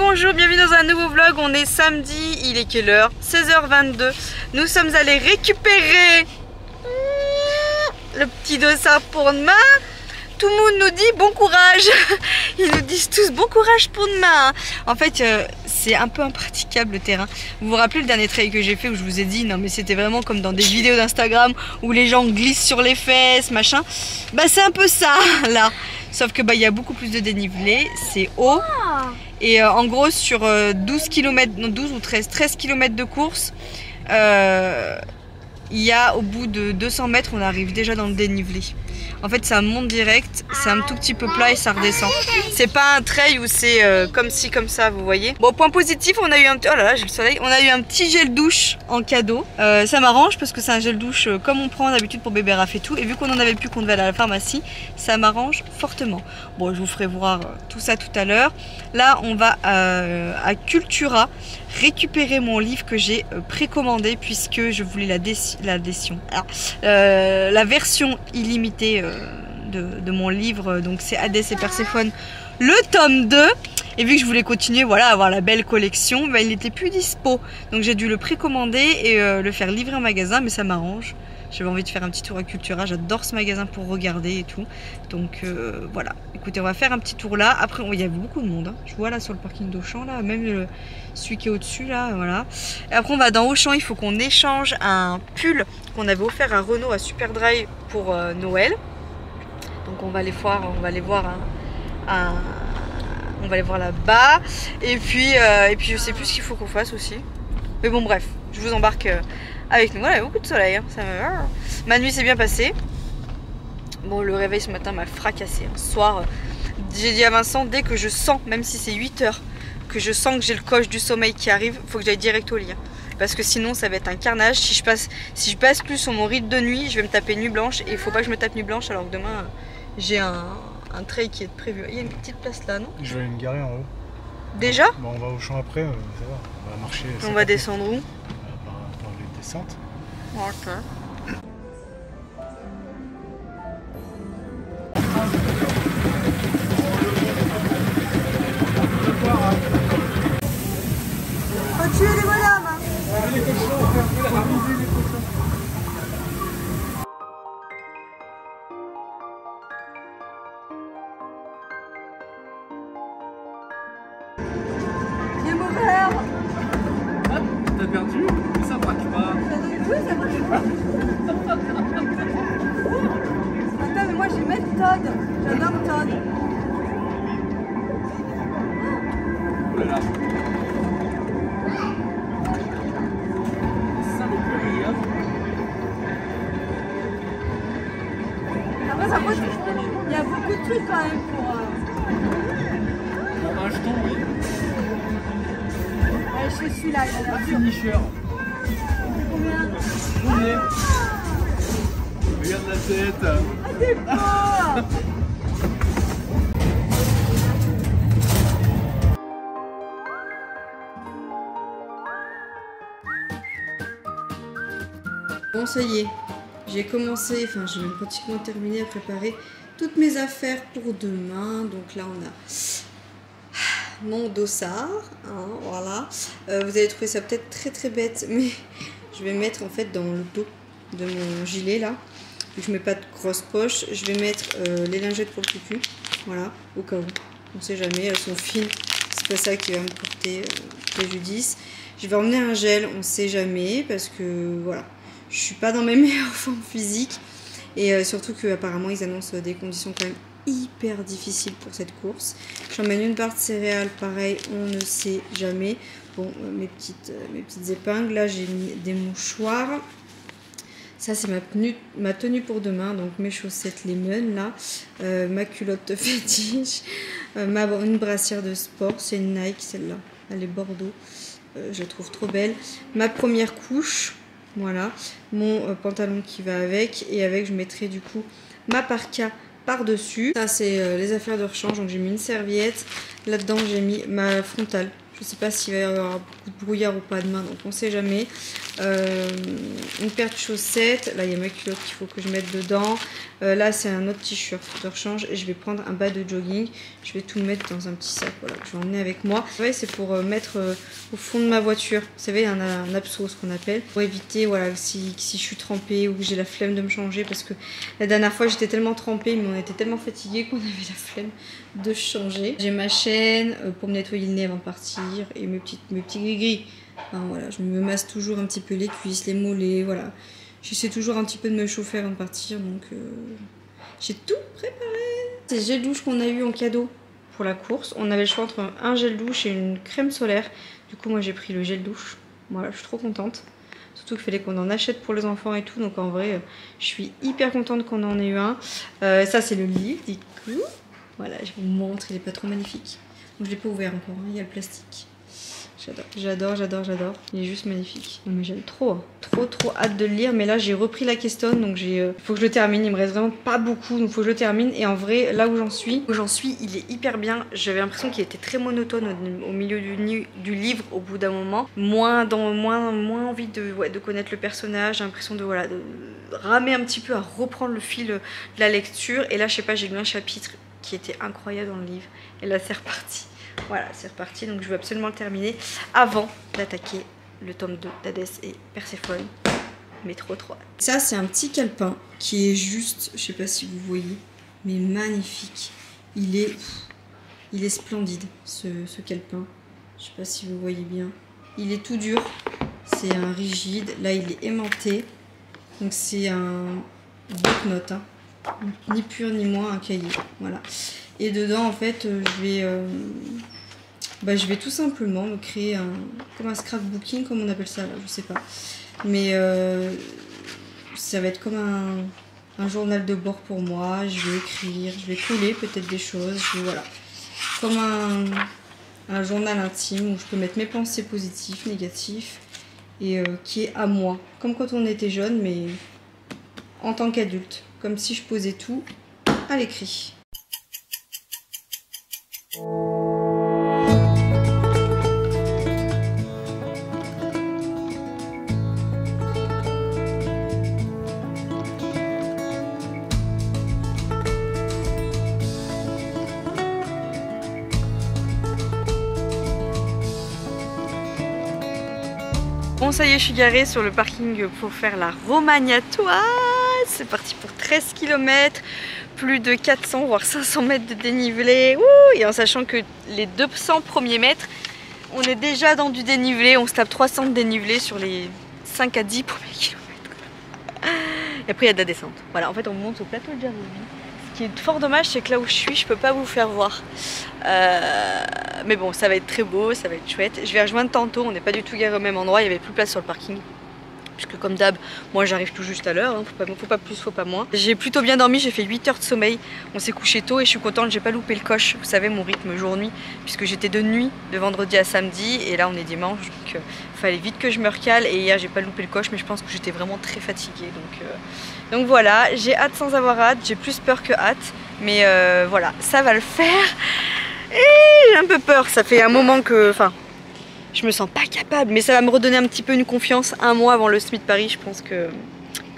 bonjour, bienvenue dans un nouveau vlog. On est samedi, il est quelle heure? 16h22. Nous sommes allés récupérer le petit dossard pour demain. Tout le monde nous dit bon courage. Ils nous disent tous bon courage pour demain. En fait, c'est un peu impraticable le terrain. Vous vous rappelez le dernier trail que j'ai fait où je vous ai dit non mais c'était vraiment comme dans des vidéos d'Instagram où les gens glissent sur les fesses, machin. Bah c'est un peu ça là. Sauf que bah il y a beaucoup plus de dénivelé, c'est haut. Et en gros sur 12 km, non 12 ou 13 km de course, il y a au bout de 200 mètres, on arrive déjà dans le dénivelé. En fait, ça monte direct, c'est un tout petit peu plat et ça redescend. C'est pas un trail où c'est comme ci, comme ça, vous voyez. Bon, point positif, on a eu un petit... Oh là là, j'ai le soleil. On a eu un petit gel douche en cadeau. Ça m'arrange parce que c'est un gel douche comme on prend d'habitude pour bébé Raph et tout. Et vu qu'on en avait plus, qu'on devait aller à la pharmacie, ça m'arrange fortement. Bon, je vous ferai voir tout ça tout à l'heure. Là, on va à Cultura récupérer mon livre que j'ai précommandé puisque je voulais la version illimitée de mon livre, donc c'est Hadès et Perséphone, le tome 2. Et vu que je voulais continuer, voilà, avoir la belle collection, bah, il n'était plus dispo. Donc j'ai dû le précommander et le faire livrer en magasin, mais ça m'arrange. J'avais envie de faire un petit tour à Cultura, j'adore ce magasin pour regarder et tout. Donc voilà, écoutez, on va faire un petit tour là. Après, il y a beaucoup de monde, hein. Je vois là sur le parking d'Auchan, là, même celui qui est au-dessus, là, voilà. Et après, on va dans Auchan, il faut qu'on échange un pull qu'on avait offert à Renault à Superdry pour Noël. Donc on va aller voir, on va aller voir là-bas. Et puis je sais plus ce qu'il faut qu'on fasse aussi. Mais bon bref, je vous embarque avec nous. Voilà, il y a beaucoup de soleil, hein. Ma nuit s'est bien passée. Bon, le réveil ce matin m'a fracassé. Ce soir, j'ai dit à Vincent, dès que je sens, même si c'est 8 heures, que je sens que j'ai le coche du sommeil qui arrive, il faut que j'aille direct au lit. Parce que sinon ça va être un carnage. Si je passe plus sur mon rythme de nuit, je vais me taper nuit blanche. Et il faut pas que je me tape nuit blanche alors que demain j'ai un trail qui est prévu. Il y a une petite place là, non? Je vais me garer en haut. Déjà? Bon, on va au champ après, ça va. On va marcher. On va descendre où? Par les descentes. Ok. Faut tuer les bonhommes, hein. Les cochons, faut viser les cochons. Viens m'ouvrir. Hop, t'as perdu, mais ça braque pas. Oui, ça marche pas. Attends, mais moi j'ai même Todd. J'adore Todd. Oh là là. Ça me plaît, hein. Après, ça coûte. Il y a beaucoup de trucs quand même pour. Bon, un jeton, oui. Allez, je fais celui-là, il a l'air Un dur. finisher. Combien? Combien? Regarde la tête. Ah, t'es fort. Bon, ça y est, j'ai commencé, enfin j'ai même pratiquement terminé à préparer toutes mes affaires pour demain. Donc là on a mon dossard, hein, voilà. Vous allez trouver ça peut-être très bête, mais je vais mettre en fait dans le dos de mon gilet là. Vu que je mets pas de grosse poche, je vais mettre les lingettes pour le cucu, voilà, au cas où. On sait jamais, elles sont fines, c'est pas ça qui va me porter préjudice. Je vais emmener un gel, on sait jamais, parce que voilà. Je suis pas dans mes meilleures formes physiques et surtout qu'apparemment ils annoncent des conditions quand même hyper difficiles pour cette course. J'emmène une barre de céréales, pareil, on ne sait jamais. Bon, mes petites épingles, là j'ai mis des mouchoirs. Ça c'est ma tenue pour demain, donc mes chaussettes lemon là, ma culotte fétiche, une brassière de sport, c'est une Nike celle-là, elle est bordeaux, je la trouve trop belle. Ma première couche. Voilà, mon pantalon qui va avec, et avec je mettrai du coup ma parka par-dessus. Ça c'est les affaires de rechange, donc j'ai mis une serviette, là-dedans j'ai mis ma frontale. Je sais pas s'il va y avoir beaucoup de brouillard ou pas demain, donc on sait jamais. une paire de chaussettes. Là il y a ma culotte qu'il faut que je mette dedans. Là c'est un autre t-shirt de rechange et je vais prendre un bas de jogging. Je vais tout mettre dans un petit sac, voilà, que je vais emmener avec moi. Ouais, c'est pour mettre au fond de ma voiture. Vous savez, un abso, ce qu'on appelle, pour éviter, voilà, si je suis trempée ou que j'ai la flemme de me changer, parce que la dernière fois j'étais tellement trempée, mais on était tellement fatigués qu'on avait la flemme de changer. J'ai ma chaîne pour me nettoyer le nez avant de partir et mes petits gris-gris. Enfin, voilà, je me masse toujours un petit peu les cuisses, les mollets, voilà. J'essaie toujours un petit peu de me chauffer avant de partir, donc j'ai tout préparé. C'est le gel douche qu'on a eu en cadeau pour la course. On avait le choix entre un gel douche et une crème solaire. Du coup, moi j'ai pris le gel douche. Voilà, je suis trop contente. Surtout qu'il fallait qu'on en achète pour les enfants et tout. Donc en vrai, je suis hyper contente qu'on en ait eu un. Ça, c'est le livre, du coup. Voilà, je vous montre, il est pas trop magnifique. Donc je l'ai pas ouvert encore, hein. Il y a le plastique. J'adore. Il est juste magnifique. Non mais j'aime trop, hein. Trop hâte de le lire. Mais là j'ai repris la Keystone, donc faut que je le termine. Il me reste vraiment pas beaucoup, donc faut que je le termine. Et en vrai, là où j'en suis, il est hyper bien. J'avais l'impression qu'il était très monotone au milieu du livre au bout d'un moment. Moins envie de connaître le personnage. J'ai l'impression de ramer un petit peu, à reprendre le fil de la lecture. Et là je sais pas, j'ai lu un chapitre qui était incroyable dans le livre. Et là c'est reparti. Voilà, c'est reparti, donc je veux absolument le terminer avant d'attaquer le tome 2 d'Hadès et Perséphone. Mais trop hâte. Ça, c'est un petit calepin qui est juste, je sais pas si vous voyez, mais magnifique. Il est splendide, ce calepin. Je sais pas si vous voyez bien. Il est tout dur, c'est un rigide. Là, il est aimanté. Donc c'est un bloc-notes, hein. Ni pur ni moins un cahier. Voilà. Et dedans, en fait, je vais tout simplement me créer comme un scrapbooking, comme on appelle ça, là, je sais pas. Mais ça va être comme un journal de bord pour moi. Je vais écrire, je vais coller peut-être des choses. Voilà. Comme un journal intime où je peux mettre mes pensées positives, négatives, et qui est à moi. Comme quand on était jeune, mais en tant qu'adulte. Comme si je posais tout à l'écrit. Bon, ça y est, je suis garée sur le parking pour faire la Romagnatoire. C'est parti pour 13 km, plus de 400 voire 500 mètres de dénivelé. Ouh, et en sachant que les 200 premiers mètres, on est déjà dans du dénivelé. On se tape 300 de dénivelé sur les 5 à 10 premiers kilomètres. Et après, il y a de la descente. Voilà, en fait, on monte au plateau de Jaroubi. Ce qui est fort dommage, c'est que là où je suis, je peux pas vous faire voir. Mais bon, ça va être très beau, ça va être chouette. Je vais rejoindre tantôt, on n'est pas du tout garé au même endroit, il n'y avait plus de place sur le parking. Puisque comme d'hab, moi j'arrive tout juste à l'heure, hein. Faut pas plus, faut pas moins. J'ai plutôt bien dormi, j'ai fait 8 heures de sommeil. On s'est couché tôt et je suis contente, j'ai pas loupé le coche. Vous savez, mon rythme jour-nuit, puisque j'étais de nuit de vendredi à samedi. Et là on est dimanche, donc fallait vite que je me recale. Et hier j'ai pas loupé le coche, mais je pense que j'étais vraiment très fatiguée. Donc voilà, j'ai hâte sans avoir hâte, j'ai plus peur que hâte. Mais voilà, ça va le faire. Et j'ai un peu peur, ça fait un moment que... Enfin, je me sens pas capable, mais ça va me redonner un petit peu une confiance. Un mois avant le Smith Paris, je pense que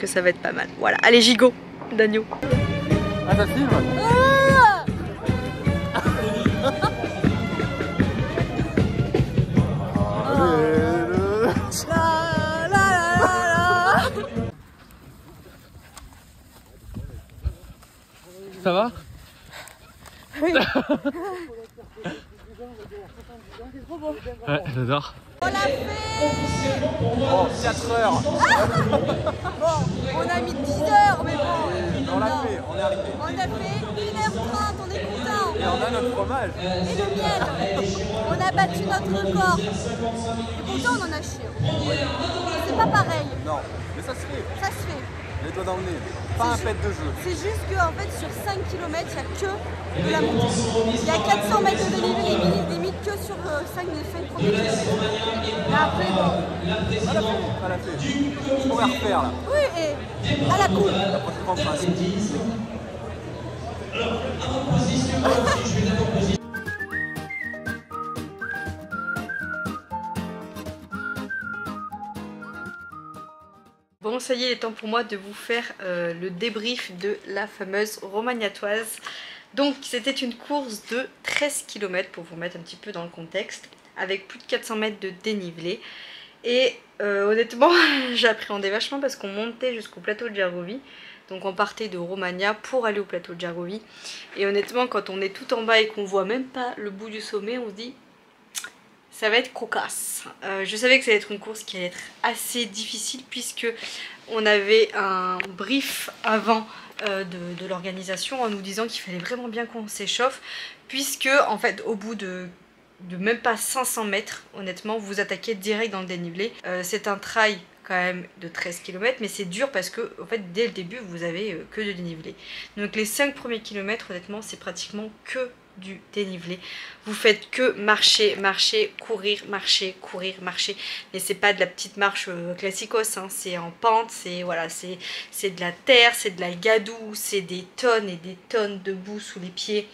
ça va être pas mal. Voilà, allez gigot, d'agneau. Ah, ça filme. Ça va? Oui. Ouais, j'adore. On l'a fait. Oh, 4 heures. Bon, on a mis 10 heures, mais bon. On l'a fait, on est arrivé. On a fait 1h30, on est content. Et on a notre fromage. Et le miel. On a battu notre record. Et pourtant, on en a chié. C'est pas pareil. Non, mais ça se fait. Ça se fait. Les doigts dans le nez. Pas un pet de jeu. C'est juste qu'en fait, sur 5 km, il n'y a que de la montée. Il y a 400 mètres de dénivelé, limite que sur 5 premiers kilomètres. Mais après, bon. À la fête. Je pourrais refaire là. Oui, et à la cool. La prochaine fois, on fera ça. bon, ça y est, il est temps pour moi de vous faire le débrief de la fameuse Romagnatoise. Donc c'était une course de 13 km pour vous mettre un petit peu dans le contexte, avec plus de 400 mètres de dénivelé. Et honnêtement, j'appréhendais vachement parce qu'on montait jusqu'au plateau de Gergovie. Donc on partait de Romagna pour aller au plateau de Gergovie. Et honnêtement, quand on est tout en bas et qu'on voit même pas le bout du sommet, on se dit ça va être cocasse. Je savais que ça allait être une course qui allait être assez difficile puisque on avait un brief avant de l'organisation en nous disant qu'il fallait vraiment bien qu'on s'échauffe, puisque en fait au bout de même pas 500 mètres, honnêtement, vous attaquez direct dans le dénivelé. C'est un trail quand même de 13 km, mais c'est dur parce que en fait dès le début vous avez que de dénivelé. Donc les 5 premiers kilomètres, honnêtement, c'est pratiquement que du dénivelé. Vous faites que marcher, marcher, courir, marcher, courir, marcher. Mais c'est pas de la petite marche classicos, hein. C'est en pente, c'est voilà, c'est de la terre, c'est de la gadoue, c'est des tonnes et des tonnes de boue sous les pieds.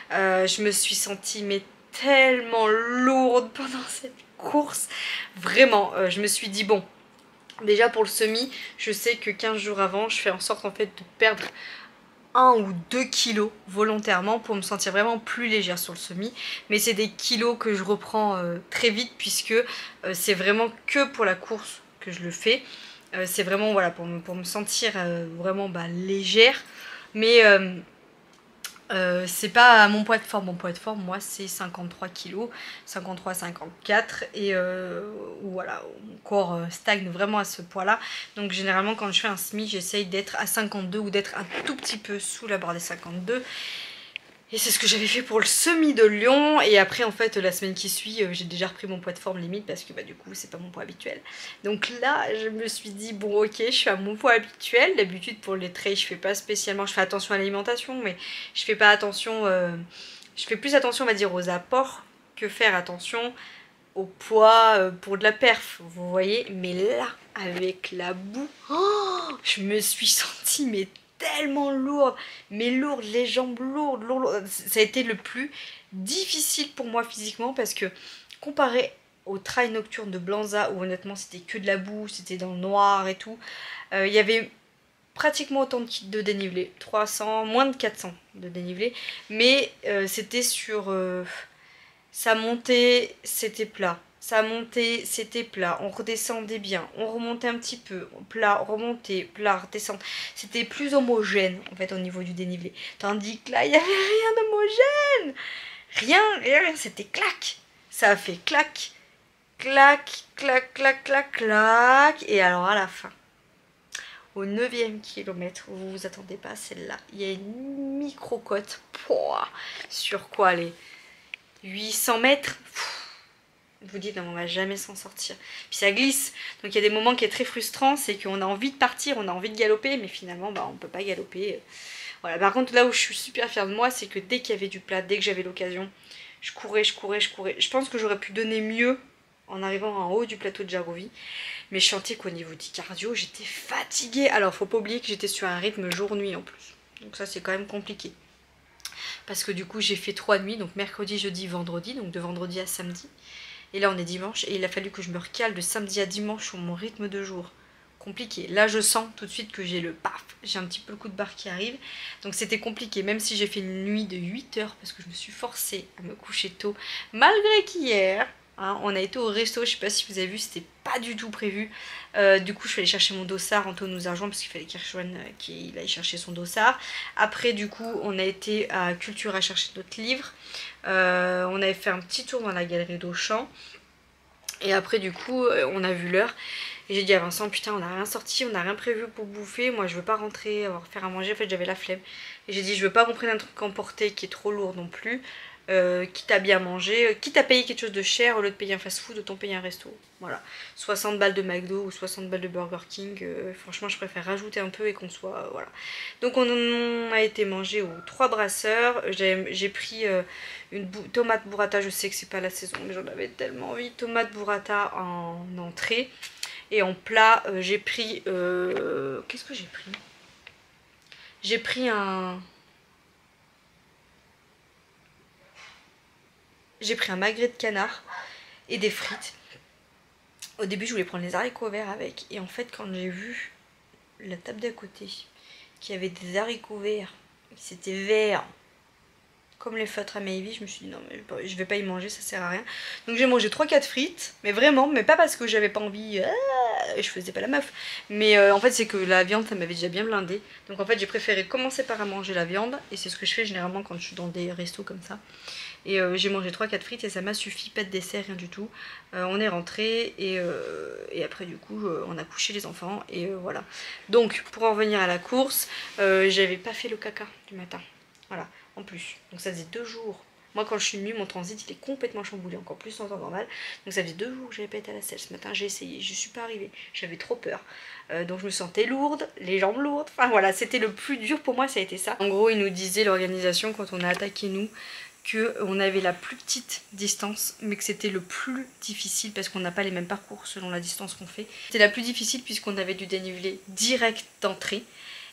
Je me suis sentie mais tellement lourde pendant cette course. Vraiment, je me suis dit bon, déjà pour le semi, je sais que 15 jours avant, je fais en sorte en fait de perdre 1 ou 2 kilos volontairement pour me sentir vraiment plus légère sur le semi, mais c'est des kilos que je reprends très vite puisque c'est vraiment que pour la course que je le fais. C'est vraiment voilà pour me sentir vraiment légère, mais c'est pas mon poids de forme. Mon poids de forme, moi, c'est 53 kg, 53-54, et voilà, mon corps stagne vraiment à ce poids-là. Donc généralement, quand je fais un semi, j'essaye d'être à 52 ou d'être un tout petit peu sous la barre des 52. Et c'est ce que j'avais fait pour le semi de Lyon. Et après en fait la semaine qui suit j'ai déjà repris mon poids de forme limite parce que du coup c'est pas mon poids habituel. Donc là je me suis dit bon ok, je suis à mon poids habituel. D'habitude pour les trails je fais pas spécialement, je fais attention à l'alimentation, mais je fais pas attention, je fais plus attention on va dire aux apports que faire attention au poids pour de la perf, vous voyez. Mais là avec la boue, je me suis sentie mais tellement lourde, mais lourde, les jambes lourdes, ça a été le plus difficile pour moi physiquement parce que comparé au trail nocturne de Blanza où honnêtement c'était que de la boue, c'était dans le noir et tout, il y avait pratiquement autant de dénivelé, 300, moins de 400 de dénivelé, mais c'était sur ça montait, c'était plat. Ça montait, c'était plat, on redescendait bien, on remontait un petit peu, plat, remonter, plat, redescendre. C'était plus homogène en fait au niveau du dénivelé. Tandis que là, il n'y avait rien d'homogène. Rien, c'était clac. Ça a fait clac, clac, clac, clac, clac, clac. Et alors à la fin, au 9e kilomètre, vous vous attendez pas à celle-là. Il y a une micro-côte. Sur quoi les 800 mètres. Vous dites non, on va jamais s'en sortir. Puis ça glisse, donc il y a des moments qui est très frustrant, c'est qu'on a envie de partir, on a envie de galoper, mais finalement on peut pas galoper. Voilà. Par contre là où je suis super fière de moi, c'est que dès qu'il y avait du plat, dès que j'avais l'occasion, je courais. Je pense que j'aurais pu donner mieux en arrivant en haut du plateau de Gergovie, mais je sentais qu'au niveau du cardio, j'étais fatiguée. Alors faut pas oublier que j'étais sur un rythme jour-nuit en plus, donc ça c'est quand même compliqué. Parce que du coup j'ai fait 3 nuits, donc mercredi, jeudi, vendredi, donc de vendredi à samedi. Et là on est dimanche et il a fallu que je me recale de samedi à dimanche sur mon rythme de jour. Compliqué. Là je sens tout de suite que j'ai le paf, j'ai un petit peu le coup de barre qui arrive. Donc c'était compliqué, même si j'ai fait une nuit de 8 heures parce que je me suis forcée à me coucher tôt. Malgré qu'hier, on a été au resto, je sais pas si vous avez vu, c'était pas du tout prévu. Du coup je suis allée chercher mon dossard, Anto nous a rejoint parce qu'il fallait qu'il rejoigne, qu'il aille chercher son dossard. Après du coup on a été à Cultura chercher notre livre. On avait fait un petit tour dans la galerie d'Auchan. Et après du coup on a vu l'heure. Et j'ai dit à Vincent, putain on n'a rien sorti, on n'a rien prévu pour bouffer. Moi je veux pas rentrer, faire à manger, en fait j'avais la flemme. Et j'ai dit je veux pas qu'on prenne un truc emporté qui est trop lourd non plus. Quitte à bien manger, quitte à payer quelque chose de cher au lieu de payer un fast food, autant payer un resto. Voilà, 60 balles de McDo ou 60 balles de Burger King, franchement je préfère rajouter un peu et qu'on soit, voilà. Donc on a été manger aux 3 brasseurs, j'ai pris une tomate burrata, je sais que c'est pas la saison mais j'en avais tellement envie, tomate burrata en entrée. Et en plat j'ai pris, qu'est-ce que j'ai pris? J'ai pris un magret de canard et des frites. Au début je voulais prendre les haricots verts avec, et en fait quand j'ai vu la table d'à côté qui avait des haricots verts. C'était vert. Comme les feutres à Maybe, je me suis dit non mais je vais pas y manger, ça sert à rien. Donc j'ai mangé 3-4 frites, mais vraiment, mais pas parce que j'avais pas envie, je faisais pas la meuf. Mais en fait c'est que la viande ça m'avait déjà bien blindé. Donc en fait j'ai préféré commencer par manger la viande, et c'est ce que je fais généralement quand je suis dans des restos comme ça. Et j'ai mangé 3-4 frites et ça m'a suffi, pas de dessert, rien du tout. On est rentré et après du coup on a couché les enfants et voilà. Donc pour en revenir à la course, j'avais pas fait le caca du matin, voilà. En plus, donc ça faisait 2 jours. Moi quand je suis venue, mon transit il est complètement chamboulé, encore plus en temps normal. Donc ça faisait 2 jours que j'avais pas été à la selle. Ce matin j'ai essayé, je suis pas arrivée, j'avais trop peur. Donc je me sentais lourde, les jambes lourdes. Enfin voilà, c'était le plus dur pour moi, ça a été ça. En gros ils nous disaient, l'organisation, quand on a attaqué nous, qu'on avait la plus petite distance, mais que c'était le plus difficile parce qu'on n'a pas les mêmes parcours selon la distance qu'on fait. C'était la plus difficile puisqu'on avait du dénivelé direct d'entrée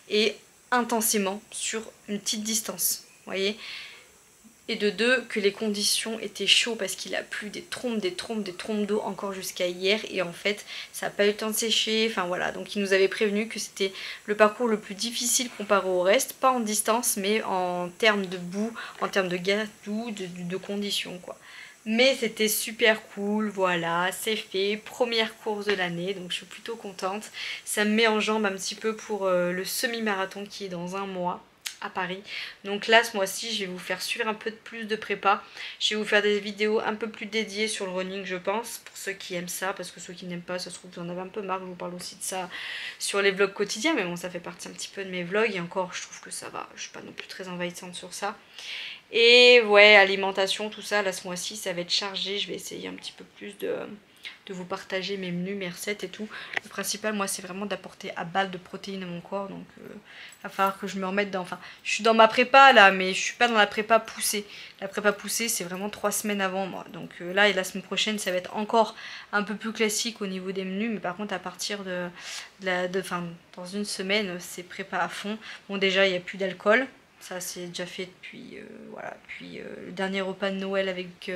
et intensément sur une petite distance. Voyez, et de 2 que les conditions étaient chaudes parce qu'il a plu des trompes d'eau encore jusqu'à hier, et en fait ça n'a pas eu le temps de sécher. Enfin voilà, donc ils nous avaient prévenu que c'était le parcours le plus difficile comparé au reste, pas en distance mais en termes de boue, en termes de gâteau, de conditions quoi. Mais c'était super cool, voilà, c'est fait, première course de l'année, donc je suis plutôt contente. Ça me met en jambe un petit peu pour le semi-marathon qui est dans 1 mois à Paris. Donc là ce mois-ci je vais vous faire suivre un peu plus de prépa. Je vais vous faire des vidéos un peu plus dédiées sur le running je pense, pour ceux qui aiment ça, parce que ceux qui n'aiment pas ça se trouve que vous en avez un peu marre. Je vous parle aussi de ça sur les vlogs quotidiens, mais bon ça fait partie un petit peu de mes vlogs, et encore je trouve que ça va, je suis pas non plus très envahissante sur ça. Et ouais, alimentation, tout ça, là ce mois-ci ça va être chargé, je vais essayer un petit peu plus de vous partager mes menus, mes recettes et tout. Le principal moi c'est vraiment d'apporter à balle de protéines à mon corps, donc il va falloir que je me remette dans, enfin je suis dans ma prépa là, mais je suis pas dans la prépa poussée. La prépa poussée c'est vraiment 3 semaines avant moi, donc là et la semaine prochaine ça va être encore un peu plus classique au niveau des menus, mais par contre à partir dans 1 semaine c'est prépa à fond. Bon déjà il n'y a plus d'alcool, ça c'est déjà fait depuis voilà, puis le dernier repas de Noël avec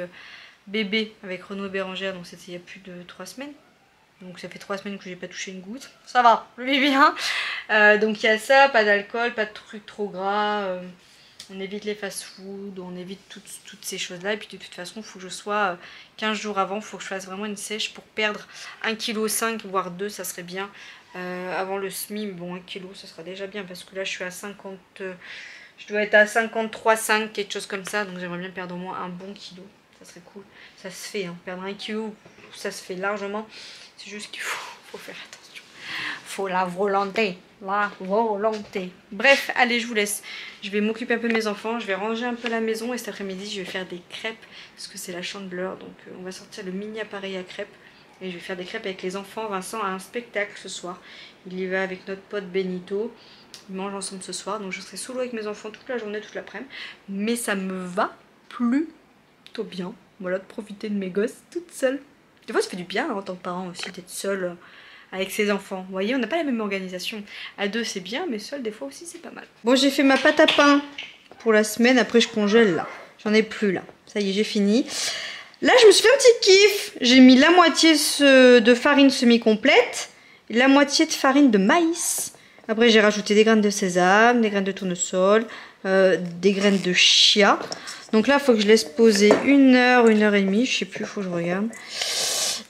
bébé avec Renaud et Bérangère, donc c'était il y a plus de 3 semaines. Donc ça fait 3 semaines que j'ai pas touché une goutte. Ça va, je vis bien. Donc il y a ça, pas d'alcool, pas de trucs trop gras. On évite les fast-food, on évite toutes ces choses-là. Et puis de toute façon, il faut que je sois 15 jours avant, il faut que je fasse vraiment une sèche pour perdre 1,5 kg, voire 2, ça serait bien. Avant le SMI, mais bon 1 kg ça sera déjà bien parce que là je suis à 50... je dois être à 53,5, quelque chose comme ça. Donc j'aimerais bien perdre au moins un bon kilo. Ça serait cool. Ça se fait, hein. Perdre 1 kg, ça se fait largement. C'est juste qu'il faut faire attention. Faut la volonté. La volonté. Bref, allez, je vous laisse. Je vais m'occuper un peu de mes enfants. Je vais ranger un peu la maison. Et cet après-midi, je vais faire des crêpes. Parce que c'est la Chandeleur. Donc on va sortir le mini appareil à crêpes. Et je vais faire des crêpes avec les enfants. Vincent a un spectacle ce soir. Il y va avec notre pote Benito. Ils mangent ensemble ce soir. Donc je serai solo avec mes enfants toute la journée, toute l'après-midi. Mais ça me va plus bien, voilà, de profiter de mes gosses toute seule. Des fois ça fait du bien hein, en tant que parent aussi d'être seule avec ses enfants. Vous voyez, on n'a pas la même organisation. À 2 c'est bien, mais seule des fois aussi c'est pas mal. Bon, j'ai fait ma pâte à pain pour la semaine, après je congèle là. J'en ai plus là. Ça y est, j'ai fini. Là je me suis fait un petit kiff. J'ai mis la moitié de farine semi-complète et la moitié de farine de maïs. Après j'ai rajouté des graines de sésame, des graines de tournesol, des graines de chia. Donc là il faut que je laisse poser 1 heure, 1 heure et demie, je sais plus, il faut que je regarde.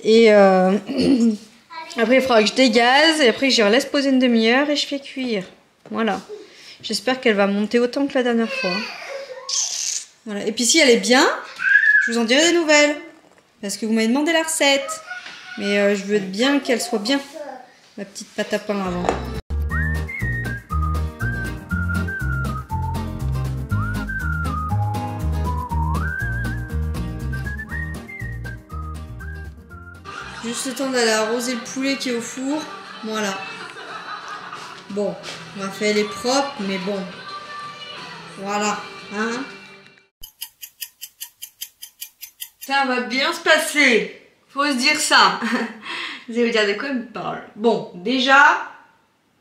Et après il faudra que je dégaze et après je laisse poser 1 demi-heure et je fais cuire. Voilà. J'espère qu'elle va monter autant que la dernière fois. Voilà. Et puis si elle est bien, je vous en dirai des nouvelles. Parce que vous m'avez demandé la recette. Mais je veux bien qu'elle soit bien. Ma petite pâte à pain avant. Juste le temps d'aller arroser le poulet qui est au four. Voilà. Bon, on va faire les propres, mais bon. Voilà. Hein? Ça va bien se passer. Faut se dire ça. Vous allez vous dire de quoi il me parle. Bon, déjà,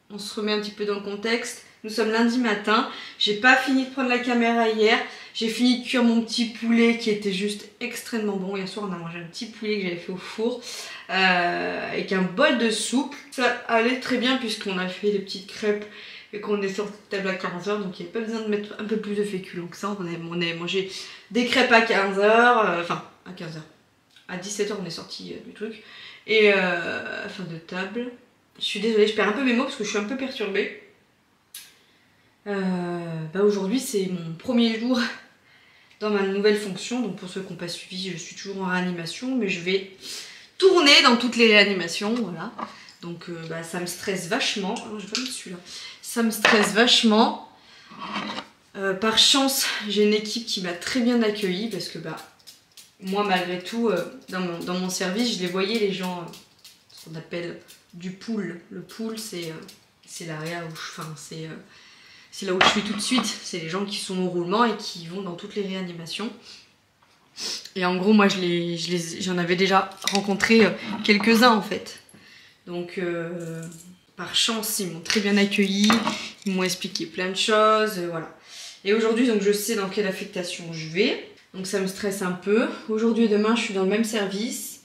on se remet un petit peu dans le contexte. Nous sommes lundi matin. J'ai pas fini de prendre la caméra hier. J'ai fini de cuire mon petit poulet qui était juste extrêmement bon. Hier soir on a mangé un petit poulet que j'avais fait au four avec un bol de soupe. Ça allait très bien puisqu'on a fait les petites crêpes et qu'on est sorti de table à 15h, donc il n'y avait pas besoin de mettre un peu plus de féculents que ça. On avait mangé des crêpes à 15h, enfin à 15h. À 17h on est sorti du truc. Et fin de table. Je suis désolée, je perds un peu mes mots parce que je suis un peu perturbée. Aujourd'hui c'est mon premier jour dans ma nouvelle fonction. Donc pour ceux qui n'ont pas suivi, je suis toujours en réanimation, mais je vais tourner dans toutes les réanimations, voilà. Donc ça me stresse vachement. Oh, je vais pas mettre celui-là. Ça me stresse vachement. Par chance, j'ai une équipe qui m'a très bien accueillie parce que moi malgré tout, dans mon service, je les voyais les gens, ce qu'on appelle du pool. Le pool c'est l'area où c'est là où je suis tout de suite. C'est les gens qui sont au roulement et qui vont dans toutes les réanimations. Et en gros moi j'en avais déjà rencontré quelques-uns en fait. Donc par chance ils m'ont très bien accueilli, ils m'ont expliqué plein de choses, voilà. Et aujourd'hui donc je sais dans quelle affectation je vais, donc ça me stresse un peu. Aujourd'hui et demain je suis dans le même service,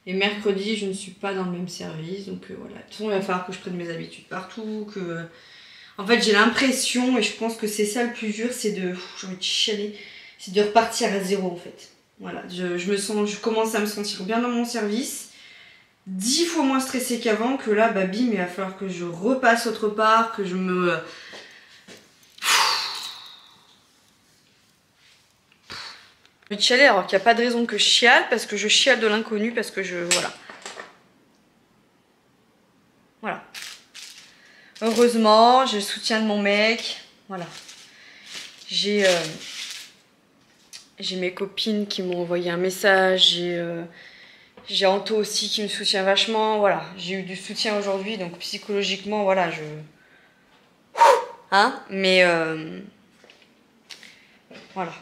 et mercredi je ne suis pas dans le même service, donc voilà. De toute façon il va falloir que je prenne mes habitudes partout, que... En fait j'ai l'impression, et je pense que c'est ça le plus dur, c'est de... J'ai envie de chialer, c'est de repartir à zéro en fait. Voilà, je commence à me sentir bien dans mon service, 10 fois moins stressée qu'avant, que là, bim, il va falloir que je repasse autre part, que je me... Je vais chialer alors qu'il n'y a pas de raison que je chiale, parce que je chiale de l'inconnu, parce que je... Voilà. Voilà. Heureusement, j'ai le soutien de mon mec, voilà. J'ai mes copines qui m'ont envoyé un message, j'ai Anto aussi qui me soutient vachement, voilà. J'ai eu du soutien aujourd'hui, donc psychologiquement, voilà, mais voilà.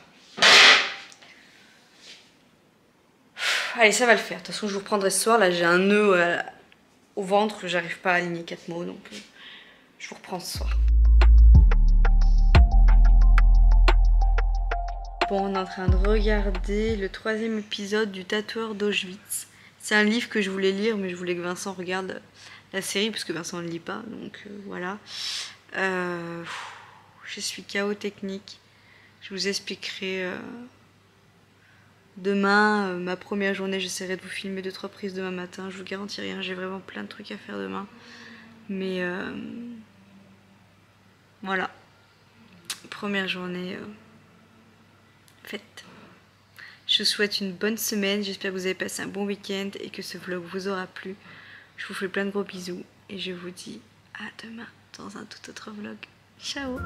Allez, ça va le faire. De toute façon, je vous reprendrai ce soir. Là, j'ai un nœud au ventre, j'arrive pas à aligner 4 mots, donc je vous reprends ce soir. Bon, on est en train de regarder le 3e épisode du Tatoueur d'Auschwitz. C'est un livre que je voulais lire, mais je voulais que Vincent regarde la série, parce que Vincent ne lit pas, donc voilà. Je suis KO technique. Je vous expliquerai demain, ma première journée, j'essaierai de vous filmer 2-3 prises demain matin. Je vous garantis rien, j'ai vraiment plein de trucs à faire demain. Mais voilà. Première journée faite. Je vous souhaite une bonne semaine, j'espère que vous avez passé un bon week-end et que ce vlog vous aura plu. Je vous fais plein de gros bisous et je vous dis à demain dans un tout autre vlog. Ciao!